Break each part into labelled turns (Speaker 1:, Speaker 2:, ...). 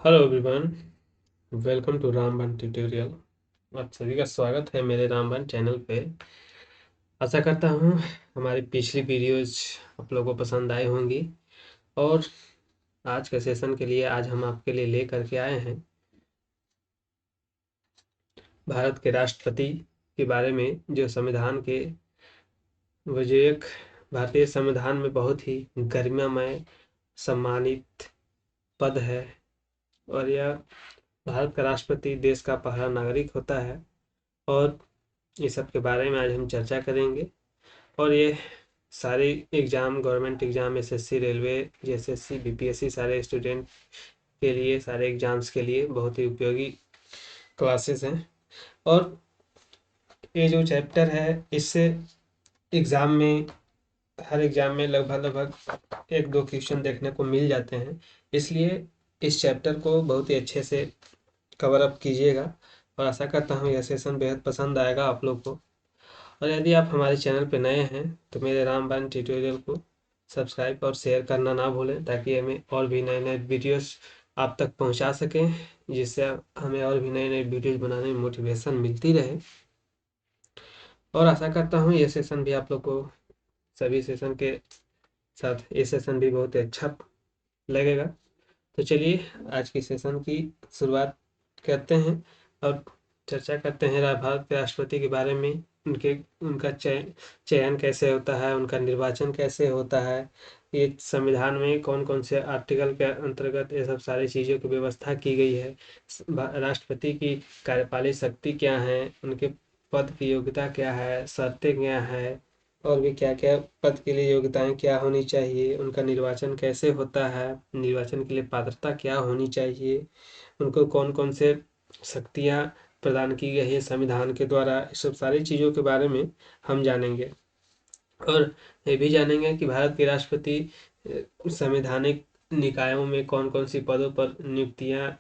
Speaker 1: Hello everyone, welcome to Ramban tutorial. आप सभी का स्वागत है मेरे रामबन चैनल पे। आशा करता हूँ हमारी पिछली वीडियोज आप लोगों को पसंद आई होंगी। और आज के सेशन के लिए आज हम आपके लिए ले करके आए हैं भारत के राष्ट्रपति के बारे में, जो संविधान के विजयक भारतीय संविधान में बहुत ही गरिमामय सम्मानित पद है। और यह भारत का राष्ट्रपति देश का पहला नागरिक होता है। और ये सब के बारे में आज हम चर्चा करेंगे। और ये सारे exam, government exam, SSC, railway, JSSC, BPSC सारे स्टूडेंट के लिए, सारे एग्ज़ाम्स के लिए बहुत ही उपयोगी क्लासेस हैं। और ये जो चैप्टर है, इससे एग्ज़ाम में, हर एग्ज़ाम में लगभग एक दो क्वेश्चन देखने को मिल जाते हैं। इसलिए इस चैप्टर को बहुत ही अच्छे से कवर अप कीजिएगा और आशा करता हूँ यह सेशन बेहद पसंद आएगा आप लोग को। और यदि आप हमारे चैनल पर नए हैं तो मेरे रामबाण ट्यूटोरियल को सब्सक्राइब और शेयर करना ना भूलें, ताकि हमें और भी नए नए वीडियोस आप तक पहुंचा सकें, जिससे हमें और भी नए नए वीडियोस बनाने में मोटिवेशन मिलती रहे। और आशा करता हूं ये सेशन भी आप लोग को, सभी सेशन के साथ ये सेशन भी बहुत ही अच्छा लगेगा। तो चलिए आज की सेशन की शुरुआत करते हैं और चर्चा करते हैं भारत के राष्ट्रपति के बारे में। उनका चयन कैसे होता है, उनका निर्वाचन कैसे होता है, ये संविधान में कौन कौन से आर्टिकल के अंतर्गत ये सब सारी चीज़ों की व्यवस्था की गई है, राष्ट्रपति की कार्यपालिक शक्ति क्या है, उनके पद की योग्यता क्या है, शर्तें क्या है, और भी क्या क्या पद के लिए योग्यताएं क्या होनी चाहिए, उनका निर्वाचन कैसे होता है, निर्वाचन के लिए पात्रता क्या होनी चाहिए, उनको कौन कौन से शक्तियां प्रदान की गई है संविधान के द्वारा, इस सब सारी चीज़ों के बारे में हम जानेंगे। और ये भी जानेंगे कि भारत के राष्ट्रपति संवैधानिक निकायों में कौन कौन सी पदों पर नियुक्तियां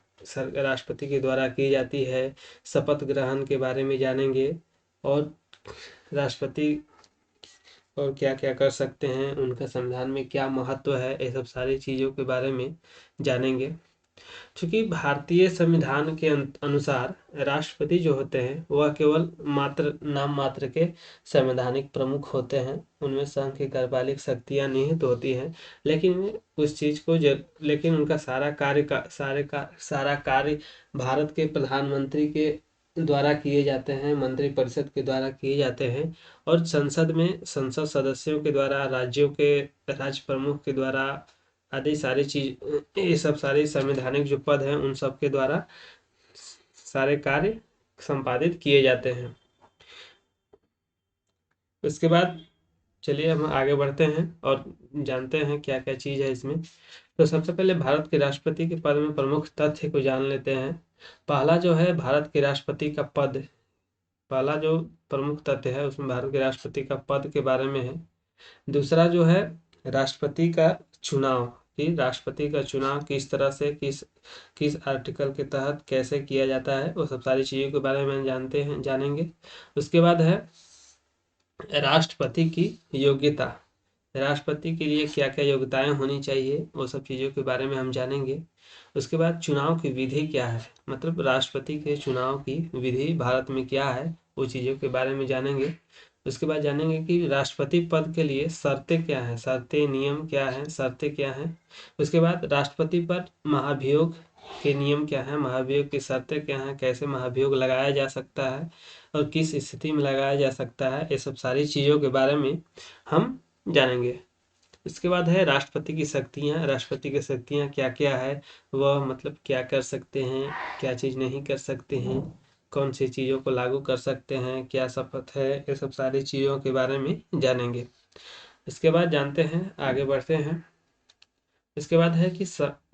Speaker 1: राष्ट्रपति के द्वारा की जाती है। शपथ ग्रहण के बारे में जानेंगे और राष्ट्रपति और क्या क्या कर सकते हैं, उनका संविधान में क्या महत्व है, ये सब सारी चीज़ों के बारे में जानेंगे। क्योंकि भारतीय संविधान के अनुसार राष्ट्रपति जो होते हैं वह केवल नाम मात्र के संवैधानिक प्रमुख होते हैं। उनमें संघ की कार्यपालिक शक्तियां निहित होती हैं, लेकिन वे उस चीज़ को लेकिन उनका सारा कार्य भारत के प्रधानमंत्री के द्वारा किए जाते हैं, मंत्रिपरिषद के द्वारा किए जाते हैं। और संसद में संसद सदस्यों के द्वारा, राज्यों के राज्य प्रमुख के द्वारा आदि सारी चीज, ये सब सारे संवैधानिक जो पद हैं उन सब के द्वारा सारे कार्य संपादित किए जाते हैं। उसके बाद चलिए हम आगे बढ़ते हैं और जानते हैं क्या क्या चीज़ है इसमें। तो सबसे पहले भारत के राष्ट्रपति के पद में प्रमुख तथ्य को जान लेते हैं। पहला जो है भारत के राष्ट्रपति का पद, पहला जो प्रमुख तथ्य है उसमें भारत के राष्ट्रपति का पद के बारे में है। दूसरा जो है राष्ट्रपति का चुनाव, कि राष्ट्रपति का चुनाव किस तरह से, किस किस आर्टिकल के तहत कैसे किया जाता है, वो सब सारी चीज़ों के बारे में जानेंगे। उसके बाद है राष्ट्रपति की योग्यता, राष्ट्रपति के लिए क्या क्या योग्यताएं होनी चाहिए, वो सब चीज़ों के बारे में हम जानेंगे। उसके बाद चुनाव की विधि क्या है, मतलब राष्ट्रपति के चुनाव की विधि भारत में क्या है, वो चीज़ों के बारे में जानेंगे। उसके बाद जानेंगे कि राष्ट्रपति पद के लिए शर्तें क्या हैं, शर्तें नियम क्या हैं, शर्तें क्या हैं। उसके बाद राष्ट्रपति पर महाभियोग के नियम क्या हैं, महाभियोग की शर्तें क्या हैं, कैसे महाभियोग लगाया जा सकता है और किस स्थिति में लगाया जा सकता है, ये सब सारी चीज़ों के बारे में हम जानेंगे। इसके बाद है राष्ट्रपति की शक्तियाँ, राष्ट्रपति की शक्तियाँ क्या क्या है, वह मतलब क्या कर सकते हैं, क्या चीज़ नहीं कर सकते हैं, कौन सी चीज़ों को लागू कर सकते हैं, क्या शपथ है, ये सब सारी चीज़ों के बारे में जानेंगे। इसके बाद जानते हैं, आगे बढ़ते हैं। इसके बाद है कि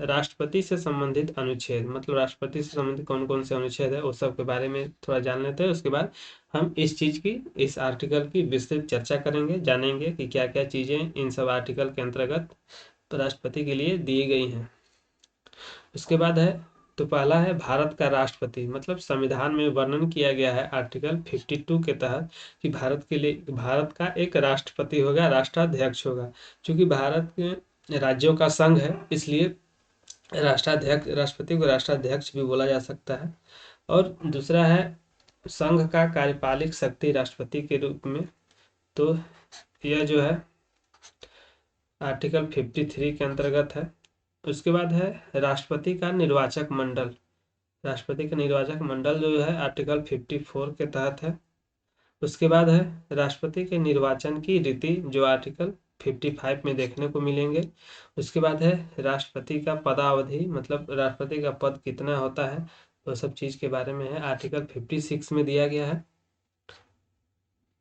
Speaker 1: राष्ट्रपति से संबंधित अनुच्छेद, मतलब राष्ट्रपति से संबंधित कौन कौन से अनुच्छेद है, उस सब के बारे में थोड़ा जान लेते हैं। उसके बाद हम इस चीज़ की, इस आर्टिकल की विस्तृत चर्चा करेंगे, जानेंगे कि क्या क्या चीज़ें इन सब आर्टिकल के अंतर्गत राष्ट्रपति के लिए दी गई हैं। उसके बाद है, तो पहला है भारत का राष्ट्रपति, मतलब संविधान में वर्णन किया गया है आर्टिकल 52 के तहत कि भारत के लिए, भारत का एक राष्ट्रपति होगा, राष्ट्राध्यक्ष होगा। क्योंकि भारत के राज्यों का संघ है, इसलिए राष्ट्राध्यक्ष, राष्ट्रपति को राष्ट्राध्यक्ष भी बोला जा सकता है। और दूसरा है संघ का कार्यपालिक शक्ति राष्ट्रपति के रूप में, तो यह जो है आर्टिकल 53 के अंतर्गत है। उसके बाद है राष्ट्रपति का निर्वाचक मंडल। राष्ट्रपति का निर्वाचक मंडल जो है आर्टिकल 54 के तहत है। उसके बाद है राष्ट्रपति के निर्वाचन की रीति, जो आर्टिकल 55 में देखने को मिलेंगे। उसके बाद है राष्ट्रपति का पदावधि, मतलब राष्ट्रपति का पद कितना होता है, तो सब चीज़ के बारे में है, आर्टिकल 56 में दिया गया है।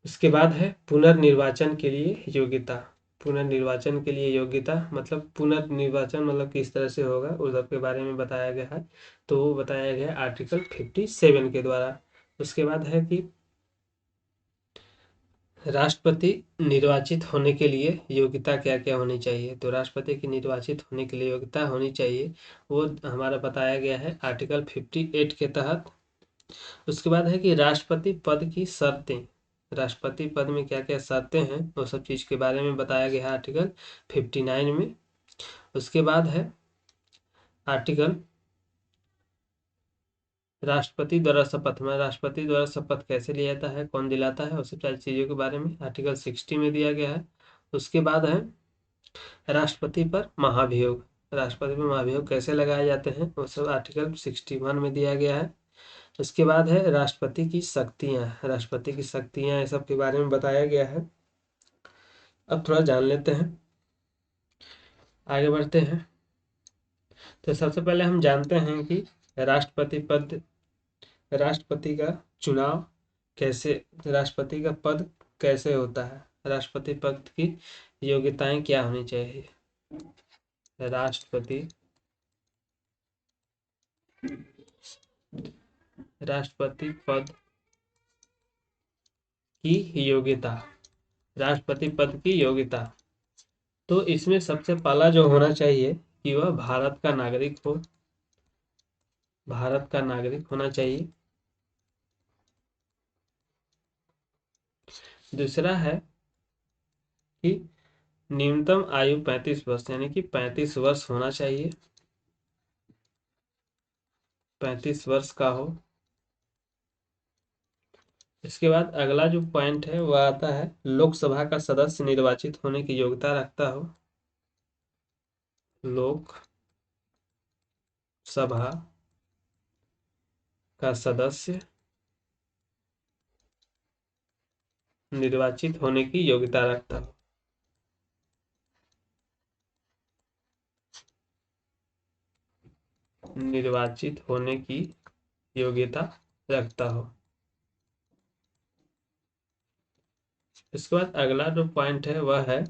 Speaker 1: उसके बाद है पुनर्निर्वाचन के लिए योग्यता। पुनर्निर्वाचन के लिए योग्यता मतलब पुनर्निर्वाचन मतलब किस तरह से होगा उस सब के बारे में बताया गया है, तो वो बताया गया है आर्टिकल 57 के द्वारा। उसके बाद है कि राष्ट्रपति निर्वाचित होने के लिए योग्यता क्या क्या होनी चाहिए, तो राष्ट्रपति की निर्वाचित होने के लिए योग्यता होनी चाहिए, वो हमारा बताया गया है आर्टिकल 58 के तहत। उसके बाद है कि राष्ट्रपति पद की शर्तें, राष्ट्रपति पद में क्या क्या शर्तें हैं वो सब चीज़ के बारे में बताया गया है आर्टिकल 59 में। उसके बाद है आर्टिकल राष्ट्रपति द्वारा शपथ में, राष्ट्रपति द्वारा शपथ कैसे लिया जाता है, कौन दिलाता है, उस सब सारी चीज़ों के बारे में आर्टिकल 60 में दिया गया है। उसके बाद है राष्ट्रपति पर महाभियोग, राष्ट्रपति पर महाभियोग कैसे लगाए जाते हैं वो सब आर्टिकल 61 में दिया गया है। उसके बाद है राष्ट्रपति की शक्तियाँ, राष्ट्रपति की शक्तियाँ ये सब के बारे में बताया गया है। अब थोड़ा जान लेते हैं, आगे बढ़ते हैं। तो सबसे पहले हम जानते हैं कि राष्ट्रपति पद, राष्ट्रपति का चुनाव कैसे, राष्ट्रपति का पद कैसे होता है, राष्ट्रपति पद की योग्यताएं क्या होनी चाहिए। राष्ट्रपति, राष्ट्रपति पद की योग्यता, राष्ट्रपति पद की योग्यता, तो इसमें सबसे पहला जो होना चाहिए कि वह भारत का नागरिक हो, भारत का नागरिक होना चाहिए। दूसरा है कि न्यूनतम आयु 35 वर्ष, यानी कि 35 वर्ष होना चाहिए, 35 वर्ष का हो। इसके बाद अगला जो पॉइंट है वह आता है लोकसभा का सदस्य निर्वाचित होने की योग्यता रखता हो, लोकसभा का सदस्य निर्वाचित होने की योग्यता रखता हो। निर्वाचित होने की योग्यता रखता हो। इसके बाद अगला जो पॉइंट है वह है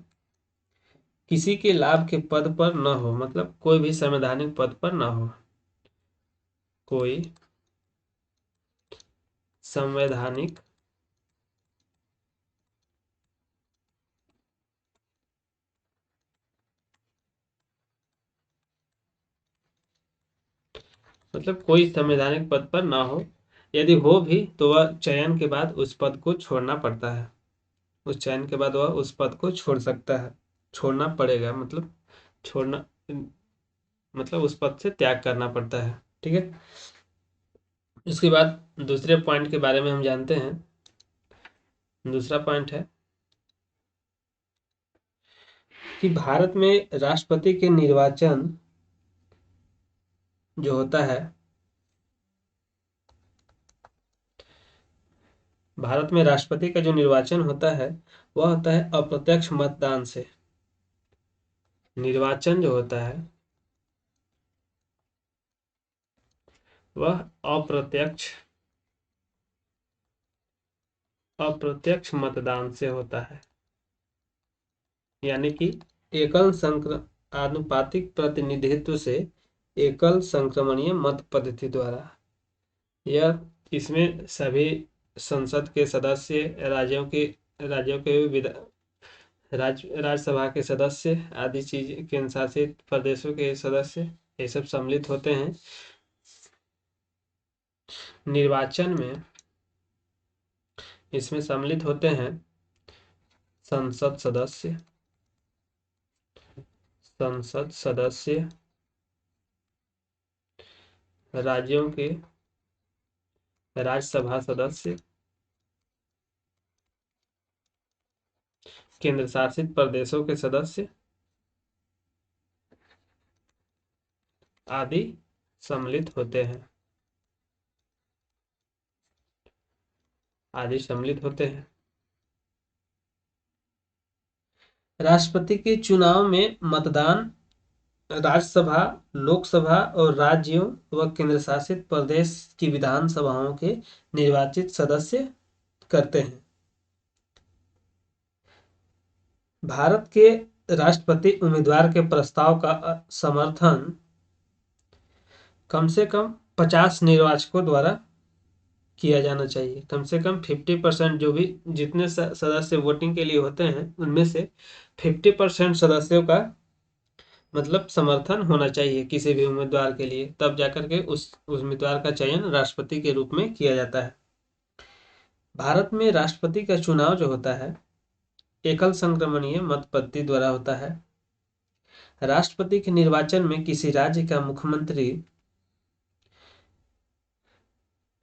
Speaker 1: किसी के लाभ के पद पर न हो, मतलब कोई भी संवैधानिक पद पर न हो, कोई संवैधानिक मतलब कोई संवैधानिक पद पर ना हो, यदि हो भी तो वह चयन के बाद उस पद को छोड़ना पड़ता है, उस चयन के बाद वह उस पद को छोड़ सकता है, छोड़ना पड़ेगा, मतलब छोड़ना मतलब उस पद से त्याग करना पड़ता है, ठीक है। इसके बाद दूसरे पॉइंट के बारे में हम जानते हैं। दूसरा पॉइंट है कि भारत में राष्ट्रपति के निर्वाचन जो होता है, भारत में राष्ट्रपति का जो निर्वाचन होता है वह होता है अप्रत्यक्ष मतदान से। निर्वाचन जो होता है वह अप्रत्यक्ष, अप्रत्यक्ष मतदान से होता है, यानी कि एकल संक्र आनुपातिक प्रतिनिधित्व से एकल संक्रमणीय मत पद्धति द्वारा। यह इसमें सभी संसद के सदस्य, राज्यों के राज्यसभा के सदस्य आदि चीज केंद्र शासित प्रदेशों के सदस्य ये सब सम्मिलित होते हैं। निर्वाचन में इसमें सम्मिलित होते हैं संसद सदस्य, संसद सदस्य राज्यों के राज्यसभा सदस्य, केंद्र शासित प्रदेशों के सदस्य आदि सम्मिलित होते हैं, राष्ट्रपति के चुनाव में मतदान राज्यसभा, लोकसभा और राज्यों व केंद्र शासित प्रदेश की विधानसभाओं के निर्वाचित सदस्य करते हैं। भारत के राष्ट्रपति उम्मीदवार के प्रस्ताव का समर्थन कम से कम 50 निर्वाचकों द्वारा किया जाना चाहिए। कम से कम 50% जो भी जितने सदस्य वोटिंग के लिए होते हैं उनमें से 50% सदस्यों का मतलब समर्थन होना चाहिए किसी भी उम्मीदवार के लिए, तब जाकर के उस उम्मीदवार का चयन राष्ट्रपति के रूप में किया जाता है। भारत में राष्ट्रपति का चुनाव जो होता है एकल संक्रमणीय मत पद्धति द्वारा होता है। राष्ट्रपति के निर्वाचन में किसी राज्य का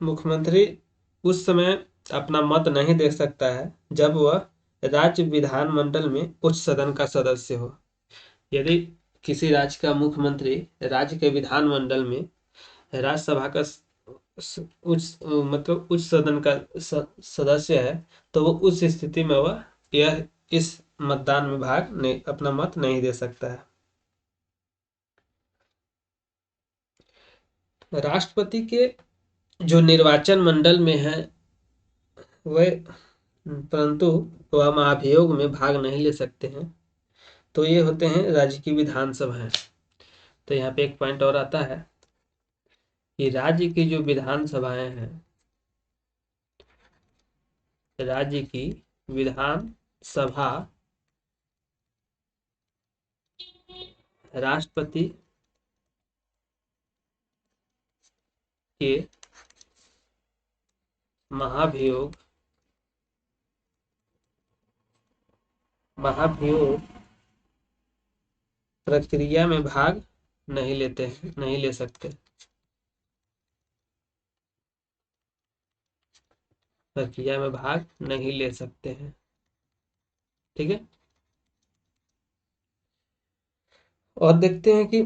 Speaker 1: मुख्यमंत्री उस समय अपना मत नहीं दे सकता है जब वह राज्य विधानमंडल में उच्च सदन का सदस्य हो। यदि किसी राज्य का मुख्यमंत्री राज्य के विधानमंडल में राज्यसभा का उच्च सदन का सदस्य है तो वो उस स्थिति में वह इस मतदान में अपना मत नहीं दे सकता है। राष्ट्रपति के जो निर्वाचन मंडल में है वह परंतु वह महाभियोग में भाग नहीं ले सकते हैं, तो ये होते हैं राज्य की विधानसभाएं। तो यहाँ पे एक पॉइंट और आता है कि राज्य की जो विधानसभाएं हैं, राज्य की विधानसभा राष्ट्रपति के महाभियोग प्रक्रिया में भाग नहीं ले सकते। प्रक्रिया में भाग नहीं ले सकते हैं। ठीक है, और देखते हैं कि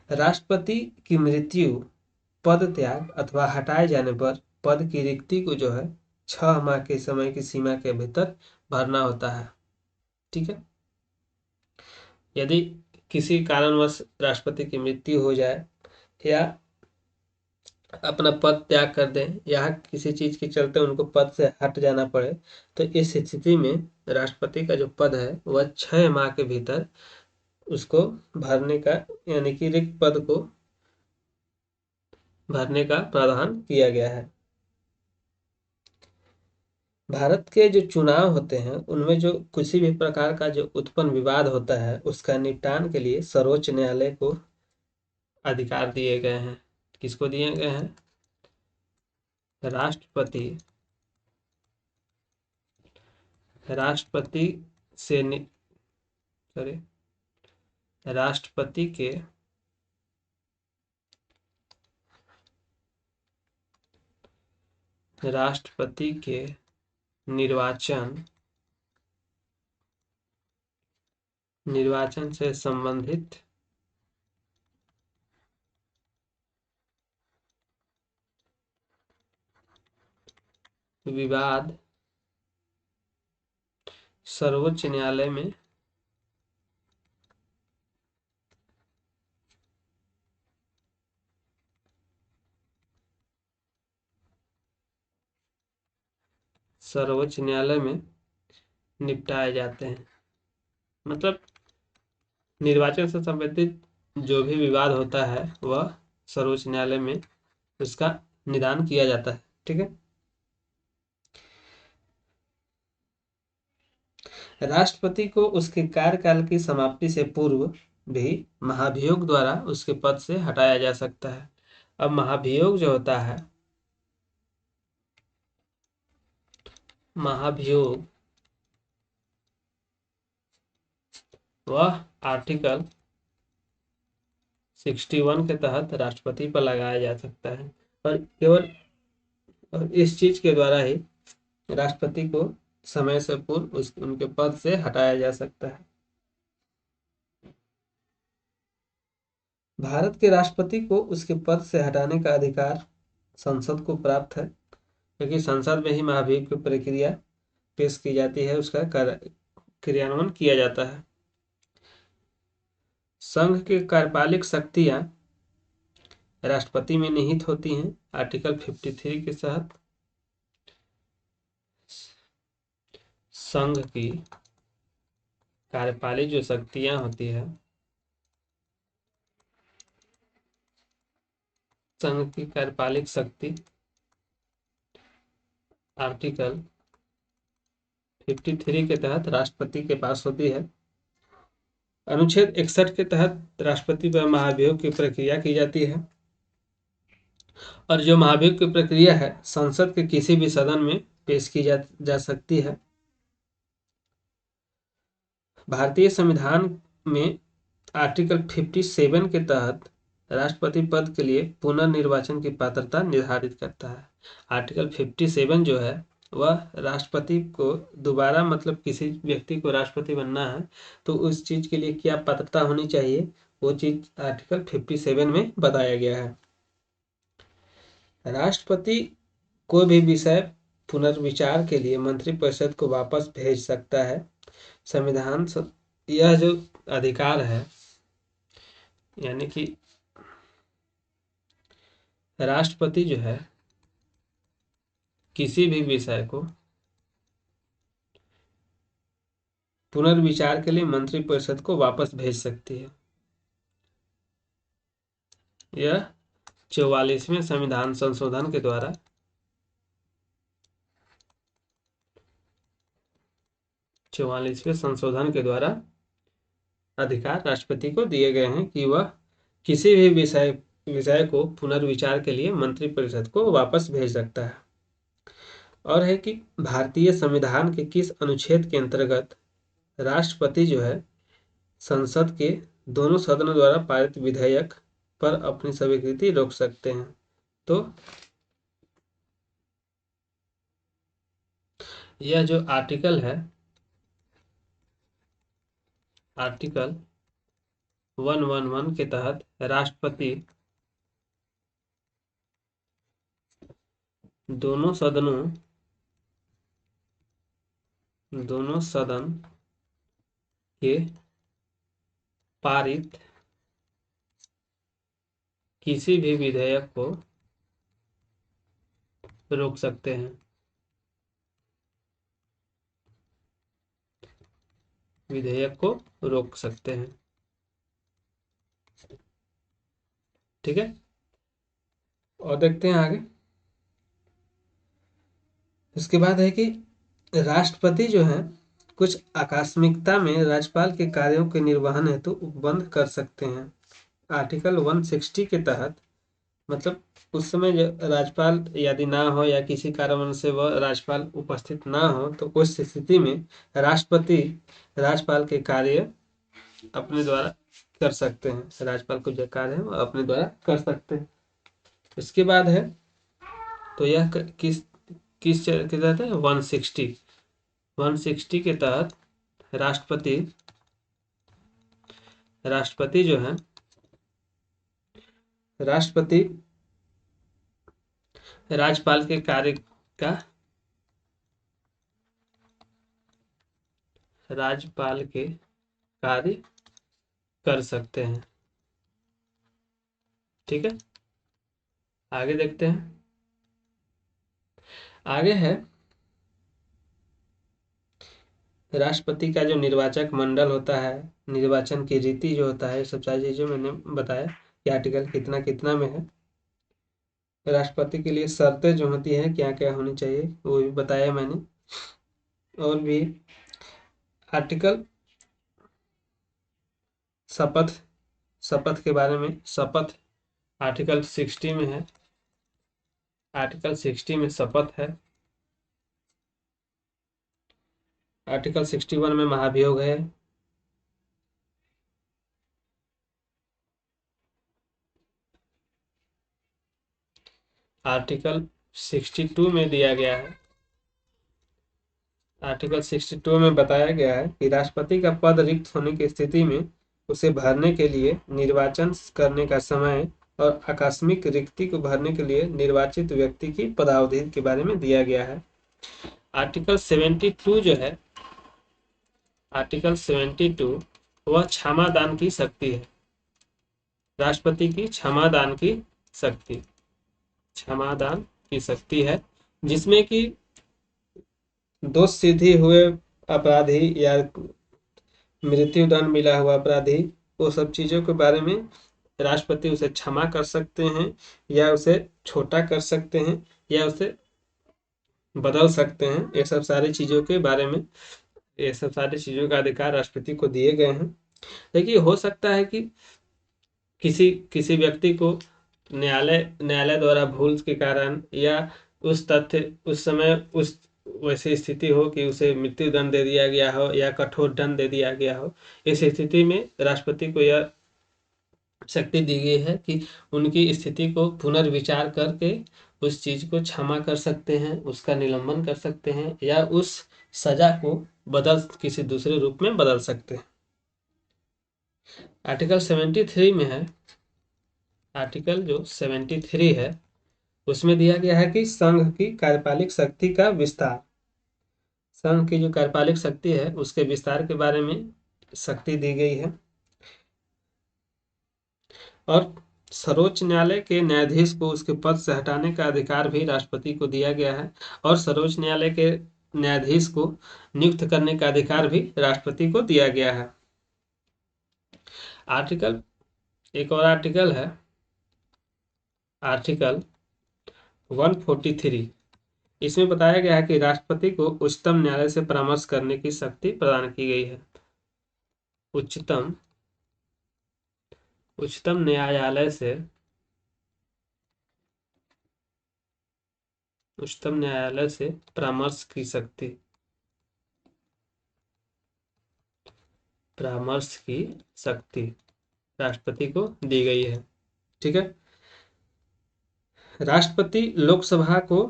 Speaker 1: राष्ट्रपति की मृत्यु, पद त्याग अथवा हटाए जाने पर पद की रिक्ति को जो है 6 माह के समय की सीमा के भीतर भरना होता है। ठीक है, यदि किसी कारणवश राष्ट्रपति की मृत्यु हो जाए या अपना पद त्याग कर दें या किसी चीज के चलते उनको पद से हट जाना पड़े, तो इस स्थिति में राष्ट्रपति का जो पद है वह 6 माह के भीतर उसको भरने का, यानी कि रिक्त पद को भरने का प्रावधान किया गया है। भारत के जो चुनाव होते हैं उनमें जो किसी भी प्रकार का जो उत्पन्न विवाद होता है उसका निपटान के लिए सर्वोच्च न्यायालय को अधिकार दिए गए हैं। किसको दिए गए हैं? राष्ट्रपति से राष्ट्रपति के निर्वाचन से संबंधित विवाद सर्वोच्च न्यायालय में निपटाए जाते हैं। मतलब निर्वाचन से संबंधित जो भी विवाद होता है वह सर्वोच्च न्यायालय में उसका निदान किया जाता है। ठीक है, राष्ट्रपति को उसके कार्यकाल की समाप्ति से पूर्व भी महाभियोग द्वारा उसके पद से हटाया जा सकता है। अब महाभियोग जो होता है, महाभियोग वह आर्टिकल 61 के तहत राष्ट्रपति पर लगाया जा सकता है। और केवल और इस चीज के द्वारा ही राष्ट्रपति को समय से पूर्व उनके पद से हटाया जा सकता है। भारत के राष्ट्रपति को उसके पद से हटाने का अधिकार संसद को प्राप्त है, क्योंकि संसद में ही महाभियोग की प्रक्रिया पेश की जाती है, उसका क्रियान्वयन किया जाता है। संघ की कार्यपालिक शक्तियां राष्ट्रपति में निहित होती हैं। आर्टिकल 53 के तहत संघ की कार्यपालिक जो शक्तियां होती है, संघ की कार्यपालिक शक्ति आर्टिकल 53 के तहत राष्ट्रपति के पास होती है। अनुच्छेद 61 के तहत राष्ट्रपति पर महाभियोग की प्रक्रिया की जाती है, और जो महाभियोग की प्रक्रिया है संसद के किसी भी सदन में पेश की जा सकती है। भारतीय संविधान में आर्टिकल 57 के तहत राष्ट्रपति पद के लिए पुनर्निर्वाचन की पात्रता निर्धारित करता है। आर्टिकल 57 जो है वह राष्ट्रपति को दोबारा, मतलब किसी व्यक्ति को राष्ट्रपति बनना है तो उस चीज के लिए क्या पात्रता होनी चाहिए, वो चीज आर्टिकल 57 में बताया गया है। राष्ट्रपति कोई भी विषय पुनर्विचार के लिए मंत्रिपरिषद को वापस भेज सकता है। संविधान यह जो अधिकार है, यानी कि राष्ट्रपति जो है किसी भी विषय को पुनर्विचार के लिए मंत्रिपरिषद को वापस भेज सकती है। यह 44वें संविधान संशोधन के द्वारा अधिकार राष्ट्रपति को दिए गए हैं कि वह किसी भी विषय को पुनर्विचार के लिए मंत्रिपरिषद को वापस भेज सकता है। और है कि भारतीय संविधान के किस अनुच्छेद के अंतर्गत राष्ट्रपति जो है संसद के दोनों सदनों द्वारा पारित विधेयक पर अपनी स्वीकृति रोक सकते हैं। तो यह जो आर्टिकल है, आर्टिकल 111 के तहत राष्ट्रपति दोनों सदन के पारित किसी भी विधेयक को रोक सकते हैं। विधेयक को रोक सकते हैं। ठीक है, और देखते हैं आगे। इसके बाद है कि राष्ट्रपति जो है कुछ आकस्मिकता में राज्यपाल के कार्यों के निर्वहन हेतु उपबंध कर सकते हैं। आर्टिकल 160 के तहत, मतलब उस समय जो राज्यपाल यदि ना हो या किसी कारणवश से वह राज्यपाल उपस्थित ना हो तो उस स्थिति में राष्ट्रपति राज्यपाल के कार्य अपने द्वारा कर सकते हैं। राज्यपाल को जो कार्य है वो अपने द्वारा कर सकते हैं। इसके बाद है, तो यह किस के तहत है? 160 के तहत राष्ट्रपति जो है, राष्ट्रपति राज्यपाल के कार्य का, राज्यपाल के कार्य कर सकते हैं। ठीक है, आगे देखते हैं। आगे है राष्ट्रपति का जो निर्वाचक मंडल होता है, निर्वाचन की रीति जो होता है, सब सारी चीजें मैंने बताया कि आर्टिकल कितना कितना में है। राष्ट्रपति के लिए शर्तें जो होती हैं क्या क्या होनी चाहिए वो भी बताया मैंने। और भी आर्टिकल शपथ के बारे में, शपथ आर्टिकल 60 में है। आर्टिकल 60 में शपथ है। आर्टिकल 61 में महाभियोग है। आर्टिकल 62 में दिया गया है। आर्टिकल 62 में बताया गया है कि राष्ट्रपति का पद रिक्त होने की स्थिति में उसे भरने के लिए निर्वाचन करने का समय और आकस्मिक रिक्ति को भरने के लिए निर्वाचित व्यक्ति की पदावधि के बारे में दिया गया है। आर्टिकल 72 जो है, आर्टिकल 72 वह क्षमादान की शक्ति है। राष्ट्रपति की क्षमादान की शक्ति, क्षमादान की शक्ति है, जिसमें कि दोष सिद्धि हुए अपराधी या मृत्युदंड मिला हुआ अपराधी, वो सब चीजों के बारे में राष्ट्रपति उसे क्षमा कर सकते हैं या उसे छोटा कर सकते हैं या उसे बदल सकते हैं। ये सब सारी चीजों के बारे में, ये सब सारी चीजों का अधिकार राष्ट्रपति को दिए गए हैं। देखिए, हो सकता है कि किसी किसी व्यक्ति को न्यायालय द्वारा भूल के कारण या उस तथ्य उस समय उस वैसी स्थिति हो कि उसे मृत्यु दंड दे दिया गया हो या कठोर दंड दे दिया गया हो। इस स्थिति में राष्ट्रपति को यह शक्ति दी गई है कि उनकी स्थिति को पुनर्विचार करके उस चीज को क्षमा कर सकते हैं, उसका निलंबन कर सकते हैं या उस सजा को किसी दूसरे रूप में बदल सकते हैं। आर्टिकल 73 में है, आर्टिकल जो 73 है उसमें दिया गया है कि संघ की कार्यपालिक शक्ति का विस्तार, संघ की जो कार्यपालिक शक्ति है उसके विस्तार के बारे में शक्ति दी गई है। और सर्वोच्च न्यायालय के न्यायाधीश को उसके पद से हटाने का अधिकार भी राष्ट्रपति को दिया गया है और सर्वोच्च न्यायालय के न्यायाधीश को नियुक्त करने का अधिकार भी राष्ट्रपति को दिया गया है। आर्टिकल, एक और आर्टिकल है, आर्टिकल 143। इसमें बताया गया है कि राष्ट्रपति को उच्चतम न्यायालय से परामर्श करने की शक्ति प्रदान की गई है। उच्चतम न्यायालय से, उच्चतम न्यायालय से परामर्श की शक्ति, परामर्श की शक्ति राष्ट्रपति को दी गई है। ठीक है। राष्ट्रपति लोकसभा को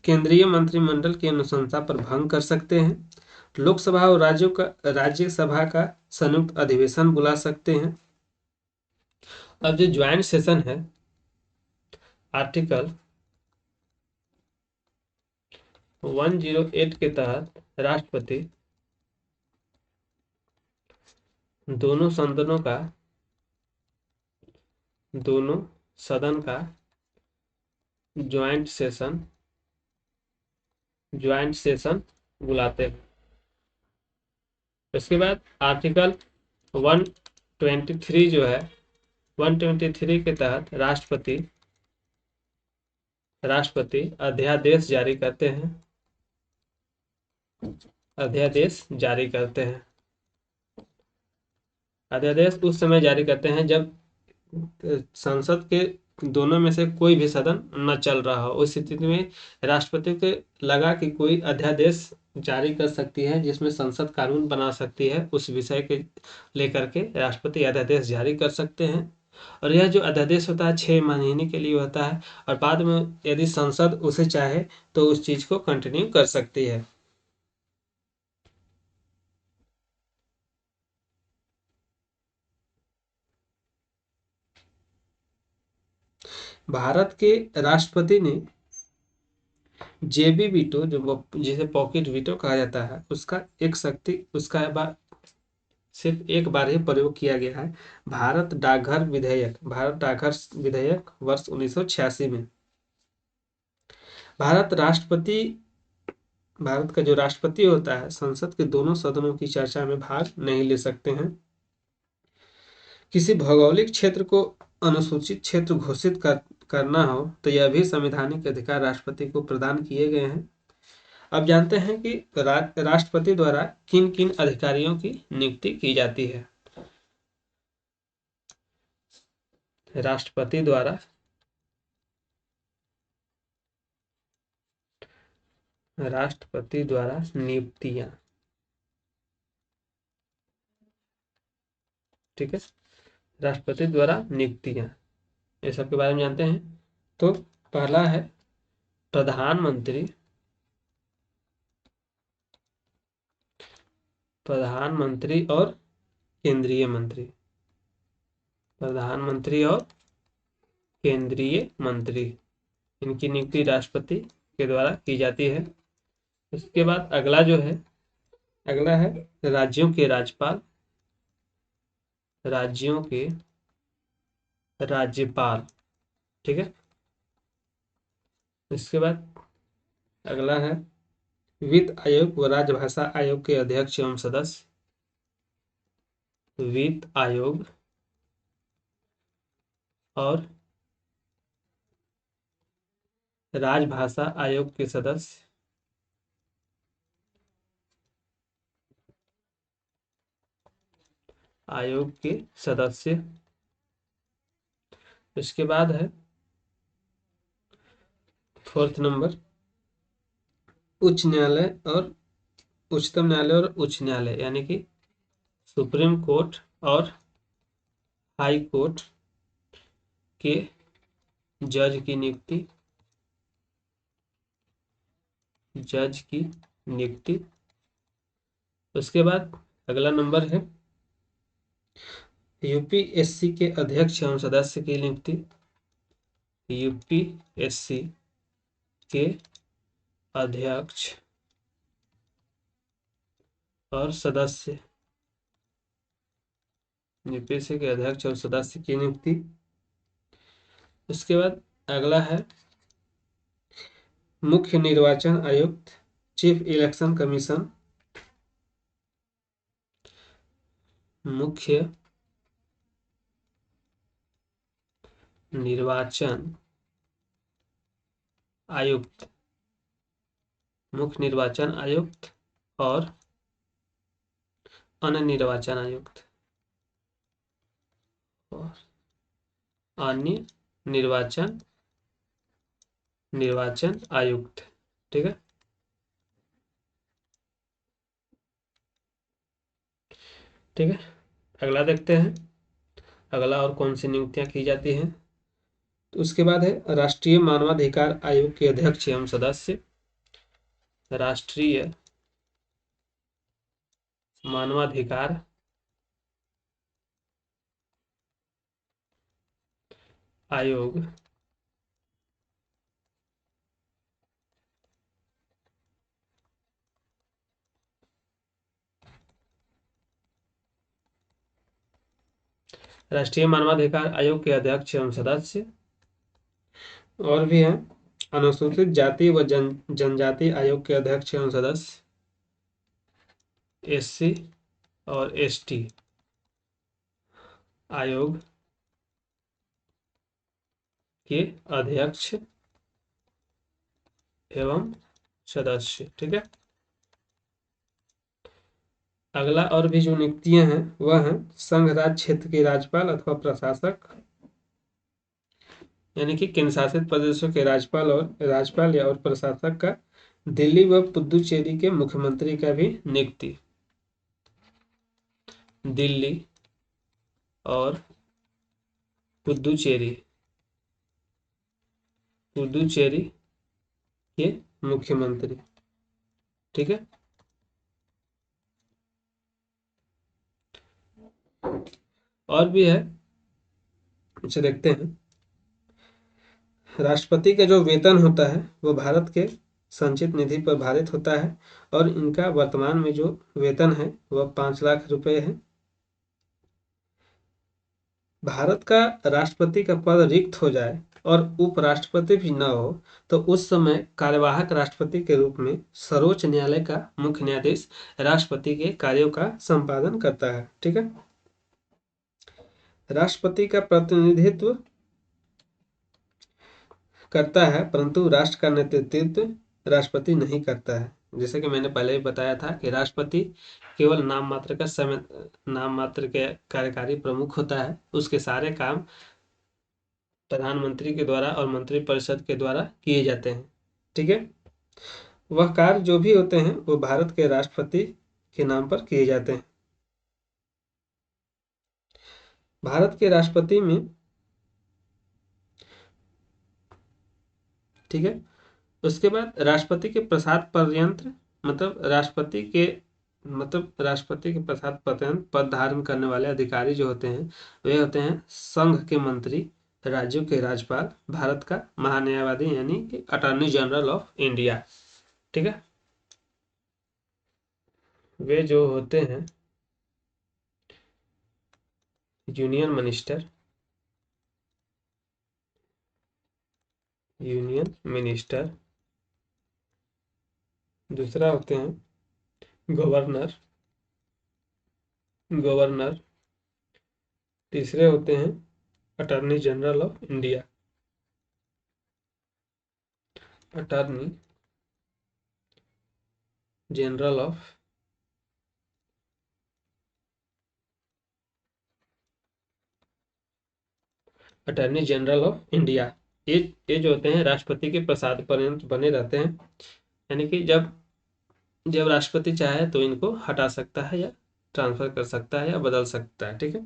Speaker 1: केंद्रीय मंत्रिमंडल की अनुशंसा पर भंग कर सकते हैं। लोकसभा और राज्यसभा का संयुक्त अधिवेशन बुला सकते हैं। अब जो ज्वाइंट सेशन है, आर्टिकल 108 के तहत राष्ट्रपति दोनों सदन का ज्वाइंट सेशन बुलाते हैं। इसके बाद आर्टिकल 123 जो है, 123 के तहत राष्ट्रपति अध्यादेश जारी करते हैं, अध्यादेश जारी करते हैं। अध्यादेश उस समय जारी करते हैं जब संसद के दोनों में से कोई भी सदन न चल रहा हो। उस स्थिति में राष्ट्रपति को लगा कि कोई अध्यादेश जारी कर सकती है जिसमें संसद कानून बना सकती है, उस विषय के लेकर के राष्ट्रपति अध्यादेश जारी कर सकते हैं। और यह जो अध्यादेश होता है 6 महीने के लिए होता है और बाद में यदि संसद उसे चाहे तो उस चीज को कंटिन्यू कर सकती है। भारत के राष्ट्रपति ने जेबी वीटो, जो जिसे पॉकेट वीटो कहा जाता है, उसका सिर्फ एक बार ही प्रयोग किया गया है। भारत डाकघर विधेयक वर्ष 1986 में। भारत का जो राष्ट्रपति होता है संसद के दोनों सदनों की चर्चा में भाग नहीं ले सकते हैं। किसी भौगोलिक क्षेत्र को अनुसूचित क्षेत्र घोषित करना हो तो यह भी संवैधानिक अधिकार राष्ट्रपति को प्रदान किए गए हैं। अब जानते हैं कि राष्ट्रपति द्वारा किन किन अधिकारियों की नियुक्ति की जाती है। राष्ट्रपति द्वारा नियुक्तियां, ठीक है, राष्ट्रपति द्वारा नियुक्तियां, ये सब के बारे में जानते हैं। तो पहला है प्रधानमंत्री प्रधानमंत्री और केंद्रीय मंत्री, प्रधानमंत्री और केंद्रीय मंत्री, इनकी नियुक्ति राष्ट्रपति के द्वारा की जाती है। इसके बाद अगला है राज्यों के राज्यपाल, राज्यों के राज्यपाल, ठीक है। इसके बाद अगला है वित्त आयोग व राजभाषा आयोग के अध्यक्ष एवं सदस्य, वित्त आयोग और राजभाषा आयोग के सदस्य, आयोग के सदस्य। इसके बाद है 4th नंबर उच्च न्यायालय और उच्चतम न्यायालय और उच्च न्यायालय, यानी कि सुप्रीम कोर्ट और हाई कोर्ट के जज की नियुक्ति, जज की नियुक्ति। उसके बाद अगला नंबर है यूपीएससी के अध्यक्ष एवं सदस्य की नियुक्ति, यूपीएससी के अध्यक्ष और सदस्य, यूपीएससी के अध्यक्ष और सदस्य की नियुक्ति। उसके बाद अगला है मुख्य निर्वाचन आयुक्त, चीफ इलेक्शन कमीशन, मुख्य निर्वाचन आयुक्त, मुख्य निर्वाचन आयुक्त और अन्य निर्वाचन आयुक्त, और अन्य निर्वाचन आयुक्त, ठीक है। ठीक है, अगला देखते हैं अगला और कौन सी नियुक्तियां की जाती हैं। तो उसके बाद है राष्ट्रीय मानवाधिकार आयोग के अध्यक्ष एवं सदस्य, राष्ट्रीय मानवाधिकार आयोग राष्ट्रीय मानवाधिकार आयोग के अध्यक्ष एवं सदस्य। और भी हैं अनुसूचित जाति व जनजाति आयोग के अध्यक्ष एवं सदस्य, एससी और एसटी आयोग के अध्यक्ष एवं सदस्य, ठीक है। अगला और भी जो नियुक्तियां हैं वह हैं संघ राज्य क्षेत्र के राज्यपाल अथवा प्रशासक, यानी कि केंद्र शासित प्रदेशों के राज्यपाल या और प्रशासक का दिल्ली व पुदुचेरी के मुख्यमंत्री का भी नियुक्ति, दिल्ली और पुदुचेरी के मुख्यमंत्री, ठीक है। और भी है, इसे देखते हैं। राष्ट्रपति का जो वेतन होता है वो भारत के संचित निधि पर भारित होता है और इनका वर्तमान में जो वेतन है वह 5 लाख रुपए है। भारत का राष्ट्रपति का पद रिक्त हो जाए और उपराष्ट्रपति भी न हो तो उस समय कार्यवाहक राष्ट्रपति के रूप में सर्वोच्च न्यायालय का मुख्य न्यायाधीश राष्ट्रपति के कार्यों का संपादन करता है, ठीक है। राष्ट्रपति का प्रतिनिधित्व करता है परंतु राष्ट्र का नेतृत्व राष्ट्रपति नहीं करता है। जैसे कि मैंने पहले ही बताया था कि राष्ट्रपति केवल नाम मात्र के कार्यकारी प्रमुख होता है, उसके सारे काम प्रधानमंत्री के द्वारा और मंत्रिपरिषद के द्वारा किए जाते हैं, ठीक है। वह कार्य जो भी होते हैं वो भारत के राष्ट्रपति के नाम पर किए जाते हैं। भारत के राष्ट्रपति में, ठीक है, उसके बाद राष्ट्रपति के प्रसाद पर्यंत राष्ट्रपति के प्रसाद पर्यंत पद धारण करने वाले अधिकारी जो होते हैं वे होते हैं संघ के मंत्री, राज्यों के राज्यपाल, भारत का महान्यायवादी यानी कि अटॉर्नी जनरल ऑफ इंडिया। ठीक है, वे जो होते हैं यूनियन मिनिस्टर, दूसरा होते हैं गवर्नर, तीसरे होते हैं attorney general of India, attorney general of India. ये जो होते हैं राष्ट्रपति के प्रसाद पर्यंत बने रहते हैं, यानी कि जब जब राष्ट्रपति चाहे तो इनको हटा सकता है या ट्रांसफर कर सकता है या बदल सकता है। ठीक है,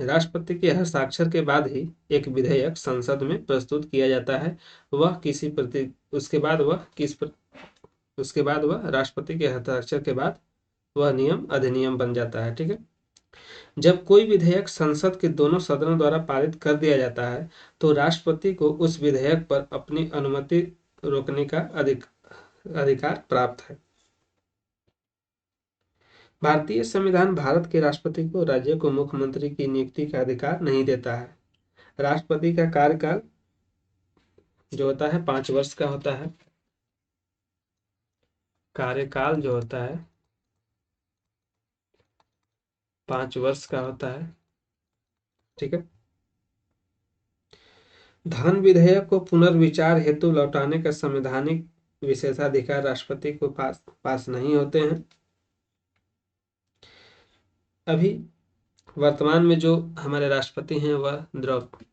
Speaker 1: राष्ट्रपति के हस्ताक्षर के बाद ही एक विधेयक संसद में प्रस्तुत किया जाता है। वह किसी प्रति उसके बाद वह किस प्र, उसके बाद वह राष्ट्रपति के हस्ताक्षर के बाद वह नियम अधिनियम बन जाता है। ठीक है, जब कोई विधेयक संसद के दोनों सदनों द्वारा पारित कर दिया जाता है तो राष्ट्रपति को उस विधेयक पर अपनी अनुमति रोकने का अधिकार प्राप्त है। भारतीय संविधान भारत के राष्ट्रपति को राज्य को मुख्यमंत्री की नियुक्ति का अधिकार नहीं देता है। राष्ट्रपति का कार्यकाल जो होता है 5 वर्ष का होता है। कार्यकाल जो होता है 5 वर्ष का होता है। ठीक है, धन विधेयक को पुनर्विचार हेतु लौटाने का संवैधानिक विशेषाधिकार राष्ट्रपति को पास नहीं होते हैं। अभी वर्तमान में जो हमारे राष्ट्रपति हैं वह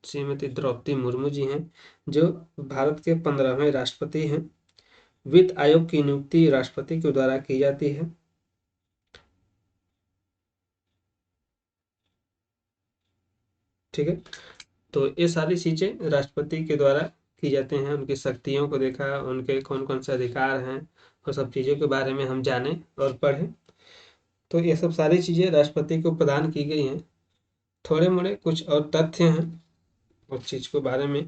Speaker 1: श्रीमती द्रौपदी मुर्मू जी हैं, जो भारत के 15वें राष्ट्रपति हैं। वित्त आयोग की नियुक्ति राष्ट्रपति के द्वारा की जाती है। ठीक है, तो ये सारी चीजें राष्ट्रपति के द्वारा की जाती हैं। उनकी शक्तियों को देखा, उनके कौन कौन से अधिकार हैं और सब चीज़ों के बारे में हम जाने और पढ़ें। तो ये सब सारी चीज़ें राष्ट्रपति को प्रदान की गई हैं। थोड़े मोड़े कुछ और तथ्य हैं उस चीज़ के बारे में,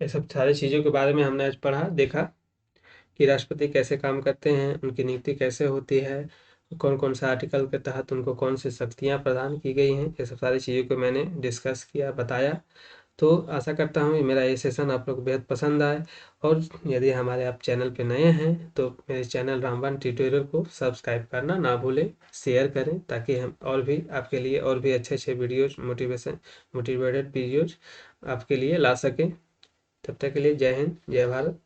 Speaker 1: ये सब सारी चीज़ों के बारे में हमने आज पढ़ा, देखा कि राष्ट्रपति कैसे काम करते हैं, उनकी नियुक्ति कैसे होती है, कौन कौन सा आर्टिकल के तहत उनको कौन सी शक्तियाँ प्रदान की गई हैं। ये सब सारी चीज़ों को मैंने डिस्कस किया, बताया। तो आशा करता हूँ कि मेरा ये सेशन आप लोग को बेहद पसंद आए, और यदि हमारे आप चैनल पे नए हैं तो मेरे चैनल रामबाण ट्यूटोरियल को सब्सक्राइब करना ना भूलें, शेयर करें, ताकि हम और भी आपके लिए और भी अच्छे अच्छे वीडियोज मोटिवेटेड वीडियोज आपके लिए ला सकें। तब तक के लिए जय हिंद, जय भारत।